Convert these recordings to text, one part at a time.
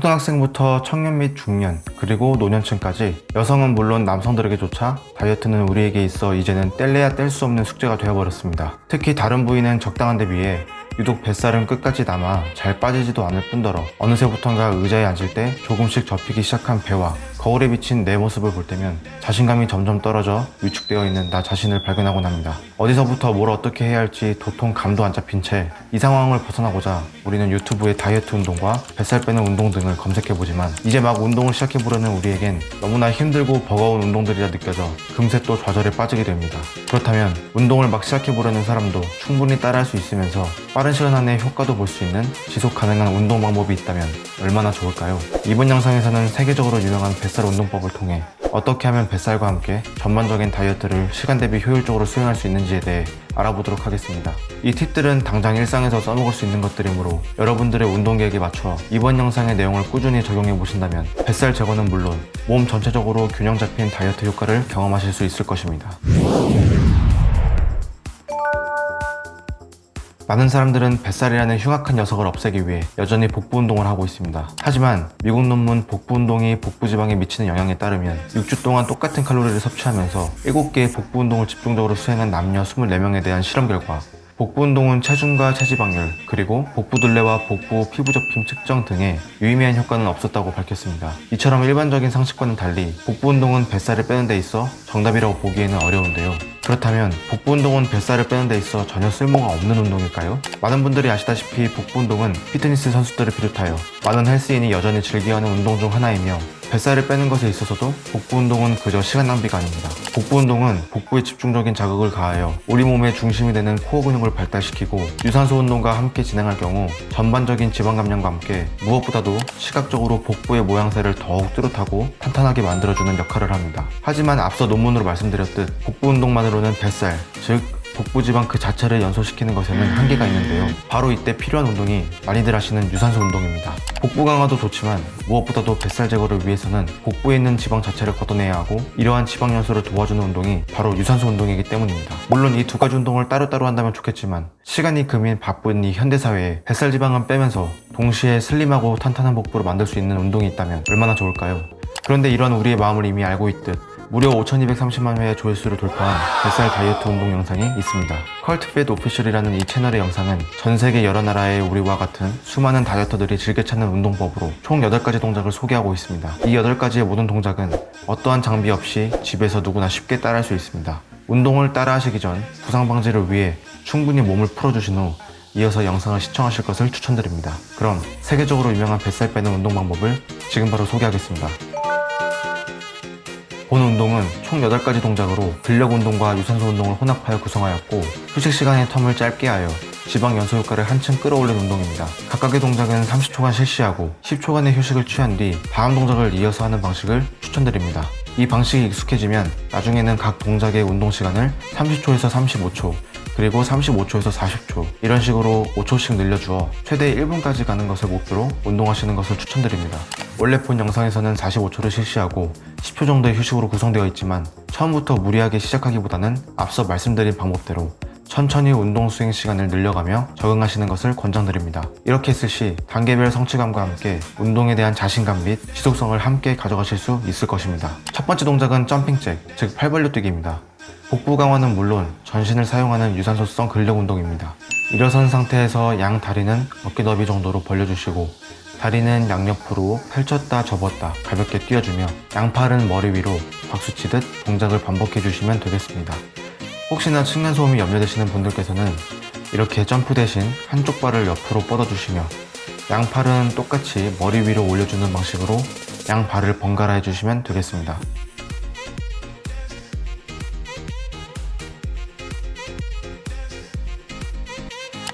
초등학생부터 청년 및 중년, 그리고 노년층까지 여성은 물론 남성들에게조차 다이어트는 우리에게 있어 이제는 뗄래야 뗄 수 없는 숙제가 되어버렸습니다. 특히 다른 부위는 적당한 데 비해 유독 뱃살은 끝까지 남아 잘 빠지지도 않을 뿐더러 어느새부턴가 의자에 앉을 때 조금씩 접히기 시작한 배와 거울에 비친 내 모습을 볼 때면 자신감이 점점 떨어져 위축되어 있는 나 자신을 발견하곤 합니다. 어디서부터 뭘 어떻게 해야 할지 도통 감도 안 잡힌 채 이 상황을 벗어나고자 우리는 유튜브에 다이어트 운동과 뱃살 빼는 운동 등을 검색해보지만 이제 막 운동을 시작해보려는 우리에겐 너무나 힘들고 버거운 운동들이라 느껴져 금세 또 좌절에 빠지게 됩니다. 그렇다면 운동을 막 시작해보려는 사람도 충분히 따라할 수 있으면서 빠른 시간 안에 효과도 볼 수 있는 지속 가능한 운동 방법이 있다면 얼마나 좋을까요? 이번 영상에서는 세계적으로 유명한 뱃살 운동법을 통해 어떻게 하면 뱃살과 함께 전반적인 다이어트를 시간 대비 효율적으로 수행할 수 있는지에 대해 알아보도록 하겠습니다. 이 팁들은 당장 일상에서 써먹을 수 있는 것들이므로 여러분들의 운동 계획에 맞춰 이번 영상의 내용을 꾸준히 적용해 보신다면 뱃살 제거는 물론 몸 전체적으로 균형 잡힌 다이어트 효과를 경험하실 수 있을 것입니다. 많은 사람들은 뱃살이라는 흉악한 녀석을 없애기 위해 여전히 복부 운동을 하고 있습니다. 하지만 미국 논문 복부 운동이 복부 지방에 미치는 영향에 따르면 6주 동안 똑같은 칼로리를 섭취하면서 7개의 복부 운동을 집중적으로 수행한 남녀 24명에 대한 실험 결과 복부 운동은 체중과 체지방률, 그리고 복부 둘레와 복부 피부 접힘 측정 등에 유의미한 효과는 없었다고 밝혔습니다. 이처럼 일반적인 상식과는 달리 복부 운동은 뱃살을 빼는 데 있어 정답이라고 보기에는 어려운데요. 그렇다면 복부 운동은 뱃살을 빼는 데 있어 전혀 쓸모가 없는 운동일까요? 많은 분들이 아시다시피 복부 운동은 피트니스 선수들을 비롯하여 많은 헬스인이 여전히 즐겨하는 운동 중 하나이며 뱃살을 빼는 것에 있어서도 복부 운동은 그저 시간 낭비가 아닙니다. 복부 운동은 복부에 집중적인 자극을 가하여 우리 몸의 중심이 되는 코어 근육을 발달시키고 유산소 운동과 함께 진행할 경우 전반적인 지방 감량과 함께 무엇보다도 시각적으로 복부의 모양새를 더욱 뚜렷하고 탄탄하게 만들어주는 역할을 합니다. 하지만 앞서 논문으로 말씀드렸듯 복부 운동만으로는 뱃살, 즉 복부 지방 그 자체를 연소시키는 것에는 한계가 있는데요. 바로 이때 필요한 운동이 많이들 하시는 유산소 운동입니다. 복부 강화도 좋지만 무엇보다도 뱃살 제거를 위해서는 복부에 있는 지방 자체를 걷어내야 하고 이러한 지방 연소를 도와주는 운동이 바로 유산소 운동이기 때문입니다. 물론 이 두 가지 운동을 따로따로 한다면 좋겠지만 시간이 금인 바쁜 이 현대사회에 뱃살 지방은 빼면서 동시에 슬림하고 탄탄한 복부를 만들 수 있는 운동이 있다면 얼마나 좋을까요? 그런데 이런 우리의 마음을 이미 알고 있듯 무려 5230만 회의 조회수를 돌파한 뱃살 다이어트 운동 영상이 있습니다. 컬트팻 오피셜이라는 이 채널의 영상은 전 세계 여러 나라의 우리와 같은 수많은 다이어터들이 즐겨 찾는 운동법으로 총 8가지 동작을 소개하고 있습니다. 이 8가지의 모든 동작은 어떠한 장비 없이 집에서 누구나 쉽게 따라할 수 있습니다. 운동을 따라하시기 전 부상 방지를 위해 충분히 몸을 풀어주신 후 이어서 영상을 시청하실 것을 추천드립니다. 그럼 세계적으로 유명한 뱃살 빼는 운동 방법을 지금 바로 소개하겠습니다. 본 운동은 총 8가지 동작으로 근력 운동과 유산소 운동을 혼합하여 구성하였고 휴식 시간의 텀을 짧게 하여 지방 연소 효과를 한층 끌어올린 운동입니다. 각각의 동작은 30초간 실시하고 10초간의 휴식을 취한 뒤 다음 동작을 이어서 하는 방식을 추천드립니다. 이 방식이 익숙해지면 나중에는 각 동작의 운동 시간을 30초에서 35초, 그리고 35초에서 40초 이런 식으로 5초씩 늘려주어 최대 1분까지 가는 것을 목표로 운동하시는 것을 추천드립니다. 원래 본 영상에서는 45초를 실시하고 10초 정도의 휴식으로 구성되어 있지만 처음부터 무리하게 시작하기보다는 앞서 말씀드린 방법대로 천천히 운동 수행 시간을 늘려가며 적응하시는 것을 권장드립니다. 이렇게 했을 시 단계별 성취감과 함께 운동에 대한 자신감 및 지속성을 함께 가져가실 수 있을 것입니다. 첫 번째 동작은 점핑잭, 즉 팔 벌려 뛰기입니다. 복부 강화는 물론 전신을 사용하는 유산소성 근력 운동입니다. 일어선 상태에서 양 다리는 어깨 너비 정도로 벌려주시고 다리는 양옆으로 펼쳤다 접었다 가볍게 뛰어주며 양팔은 머리 위로 박수치듯 동작을 반복해 주시면 되겠습니다. 혹시나 층간소음이 염려되시는 분들께서는 이렇게 점프 대신 한쪽 발을 옆으로 뻗어주시며 양팔은 똑같이 머리 위로 올려주는 방식으로 양발을 번갈아 해주시면 되겠습니다.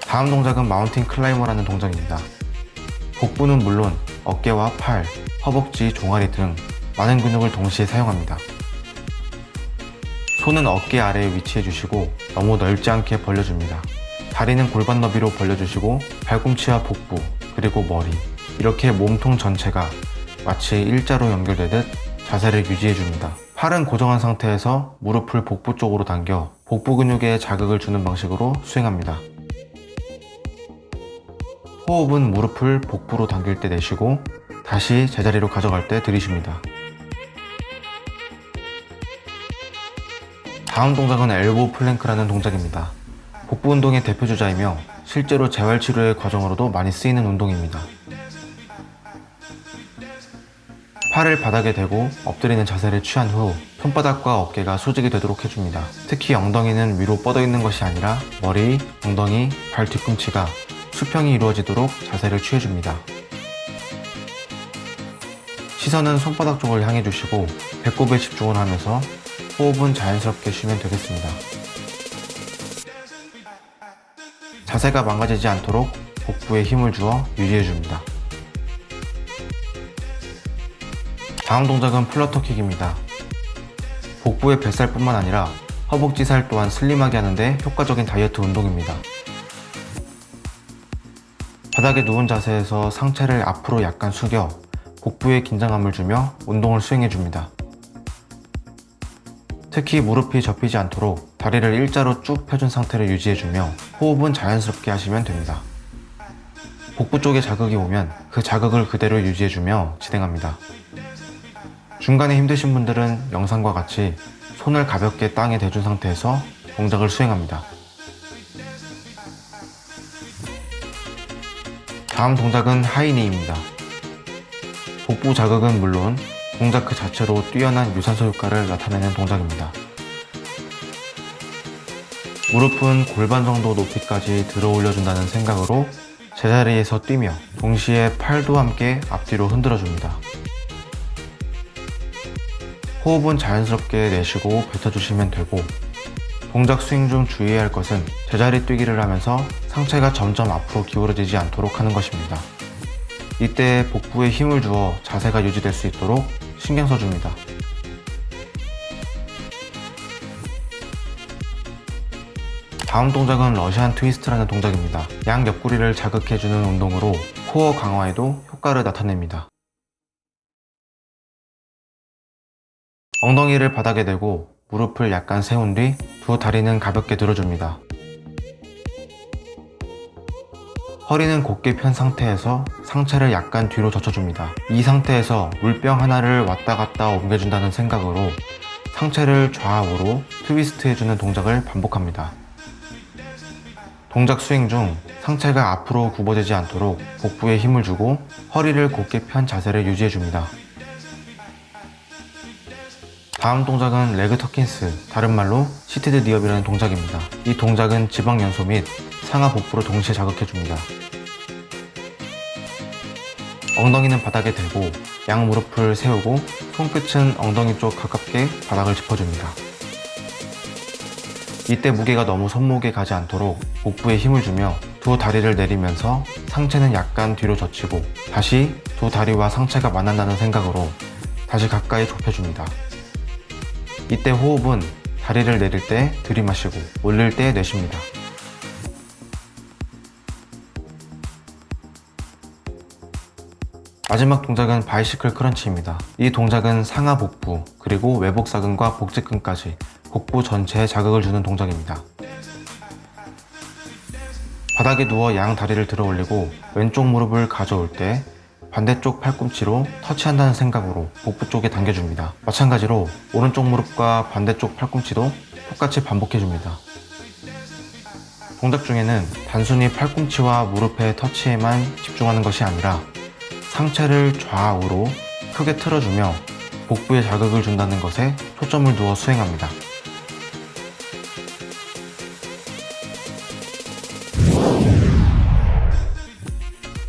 다음 동작은 마운틴 클라이머라는 동작입니다. 복부는 물론 어깨와 팔, 허벅지, 종아리 등 많은 근육을 동시에 사용합니다. 손은 어깨 아래에 위치해 주시고 너무 넓지 않게 벌려줍니다. 다리는 골반 너비로 벌려주시고 발꿈치와 복부, 그리고 머리 이렇게 몸통 전체가 마치 일자로 연결되듯 자세를 유지해 줍니다. 팔은 고정한 상태에서 무릎을 복부 쪽으로 당겨 복부 근육에 자극을 주는 방식으로 수행합니다. 호흡은 무릎을 복부로 당길 때 내쉬고 다시 제자리로 가져갈 때 들이쉽니다. 다음 동작은 엘보우 플랭크라는 동작입니다. 복부 운동의 대표주자이며 실제로 재활치료의 과정으로도 많이 쓰이는 운동입니다. 팔을 바닥에 대고 엎드리는 자세를 취한 후 손바닥과 어깨가 수직이 되도록 해줍니다. 특히 엉덩이는 위로 뻗어 있는 것이 아니라 머리, 엉덩이, 발 뒤꿈치가 수평이 이루어지도록 자세를 취해줍니다. 시선은 손바닥 쪽을 향해 주시고 배꼽에 집중을 하면서 호흡은 자연스럽게 쉬면 되겠습니다. 자세가 망가지지 않도록 복부에 힘을 주어 유지해줍니다. 다음 동작은 플러터킥입니다. 복부의 뱃살뿐만 아니라 허벅지 살 또한 슬림하게 하는데 효과적인 다이어트 운동입니다. 바닥에 누운 자세에서 상체를 앞으로 약간 숙여 복부에 긴장감을 주며 운동을 수행해줍니다. 특히 무릎이 접히지 않도록 다리를 일자로 쭉 펴준 상태를 유지해주며 호흡은 자연스럽게 하시면 됩니다. 복부 쪽에 자극이 오면 그 자극을 그대로 유지해주며 진행합니다. 중간에 힘드신 분들은 영상과 같이 손을 가볍게 땅에 대준 상태에서 동작을 수행합니다. 다음 동작은 하이니입니다. 복부 자극은 물론 동작 그 자체로 뛰어난 유산소 효과를 나타내는 동작입니다. 무릎은 골반 정도 높이까지 들어 올려준다는 생각으로 제자리에서 뛰며 동시에 팔도 함께 앞뒤로 흔들어줍니다. 호흡은 자연스럽게 내쉬고 뱉어주시면 되고 동작 수행 중 주의해야 할 것은 제자리 뛰기를 하면서 상체가 점점 앞으로 기울어지지 않도록 하는 것입니다. 이때 복부에 힘을 주어 자세가 유지될 수 있도록 신경 써줍니다. 다음 동작은 러시안 트위스트라는 동작입니다. 양 옆구리를 자극해주는 운동으로 코어 강화에도 효과를 나타냅니다. 엉덩이를 바닥에 대고 무릎을 약간 세운 뒤 두 다리는 가볍게 들어줍니다. 허리는 곧게 편 상태에서 상체를 약간 뒤로 젖혀줍니다. 이 상태에서 물병 하나를 왔다 갔다 옮겨준다는 생각으로 상체를 좌우로 트위스트해주는 동작을 반복합니다. 동작 수행 중 상체가 앞으로 굽어지지 않도록 복부에 힘을 주고 허리를 곧게 편 자세를 유지해줍니다. 다음 동작은 레그 터킨스, 다른 말로 시티드 니업이라는 동작입니다. 이 동작은 지방 연소 및 상하 복부를 동시에 자극해줍니다. 엉덩이는 바닥에 대고 양 무릎을 세우고 손끝은 엉덩이 쪽 가깝게 바닥을 짚어줍니다. 이때 무게가 너무 손목에 가지 않도록 복부에 힘을 주며 두 다리를 내리면서 상체는 약간 뒤로 젖히고 다시 두 다리와 상체가 만난다는 생각으로 다시 가까이 좁혀줍니다. 이때 호흡은 다리를 내릴 때 들이마시고 올릴 때 내쉽니다. 마지막 동작은 바이시클 크런치입니다. 이 동작은 상하 복부 그리고 외복사근과 복직근까지 복부 전체에 자극을 주는 동작입니다. 바닥에 누워 양 다리를 들어 올리고 왼쪽 무릎을 가져올 때 반대쪽 팔꿈치로 터치한다는 생각으로 복부 쪽에 당겨줍니다. 마찬가지로 오른쪽 무릎과 반대쪽 팔꿈치도 똑같이 반복해줍니다. 동작 중에는 단순히 팔꿈치와 무릎의 터치에만 집중하는 것이 아니라 상체를 좌우로 크게 틀어주며 복부에 자극을 준다는 것에 초점을 두어 수행합니다.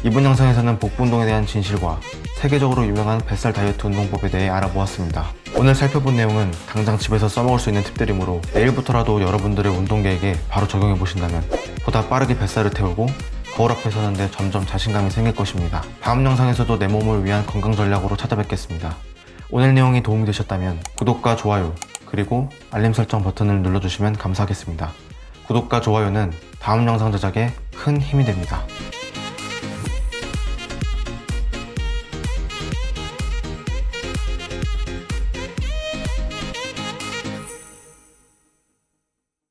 이번 영상에서는 복부 운동에 대한 진실과 세계적으로 유명한 뱃살 다이어트 운동법에 대해 알아보았습니다. 오늘 살펴본 내용은 당장 집에서 써먹을 수 있는 팁들이므로 내일부터라도 여러분들의 운동 계획에 바로 적용해 보신다면 보다 빠르게 뱃살을 태우고 거울 앞에 서는데 점점 자신감이 생길 것입니다. 다음 영상에서도 내 몸을 위한 건강 전략으로 찾아뵙겠습니다. 오늘 내용이 도움이 되셨다면 구독과 좋아요 그리고 알림 설정 버튼을 눌러주시면 감사하겠습니다. 구독과 좋아요는 다음 영상 제작에 큰 힘이 됩니다.